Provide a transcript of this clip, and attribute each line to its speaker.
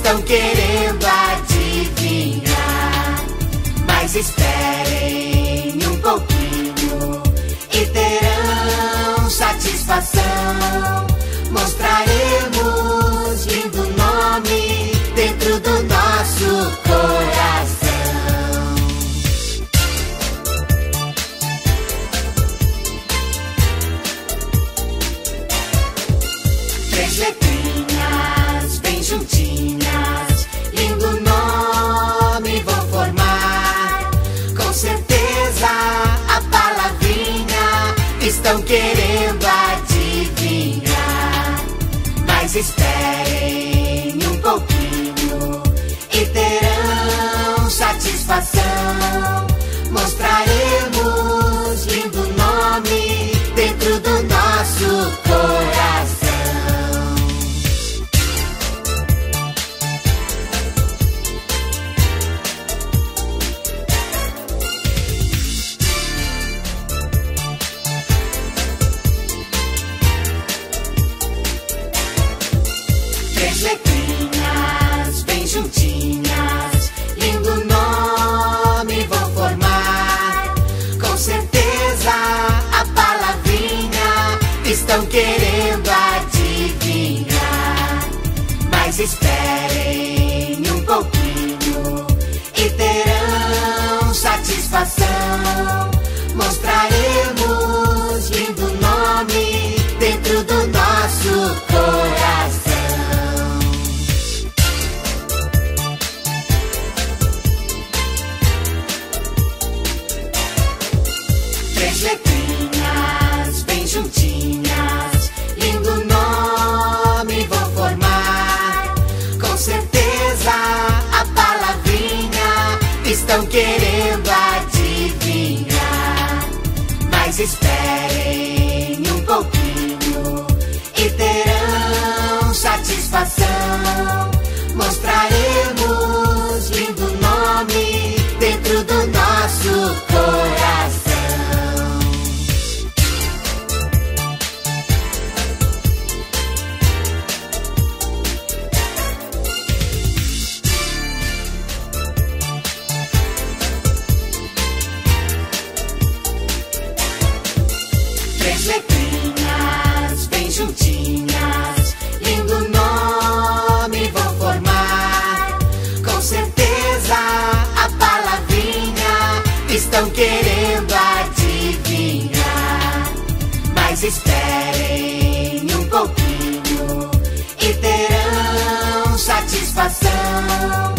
Speaker 1: estão querendo adivinhar. Mas esperem um pouquinho e terão satisfação. Mostraremos lindo nome dentro do nosso coração. Três letrinhas bem juntinhas, lindo nome vão formar. Com certeza a palavrinha estão querendo adivinhar. Mas esperem um pouquinho e terão satisfação. Mostraremos lindo nome dentro do nosso coração. Três letrinhas bem juntinhas, lindo nome vão formar. Com certeza a palavrinha estão querendo adivinhar. Mas esperem um pouquinho e terão satisfação. Mostraremos lindo nome dentro do nosso coração. Três letrinhas bem juntinhas, lindo nome vão formar. Com certeza a palavrinha estão querendo adivinhar. Mas esperem um pouquinho e terão satisfação. Mostraremos lindo nome dentro do nosso coração. Três letrinhas bem juntinhas, lindo nome vão formar. Com certeza a palavrinha estão querendo adivinhar. Mas esperem um pouquinho e terão satisfação.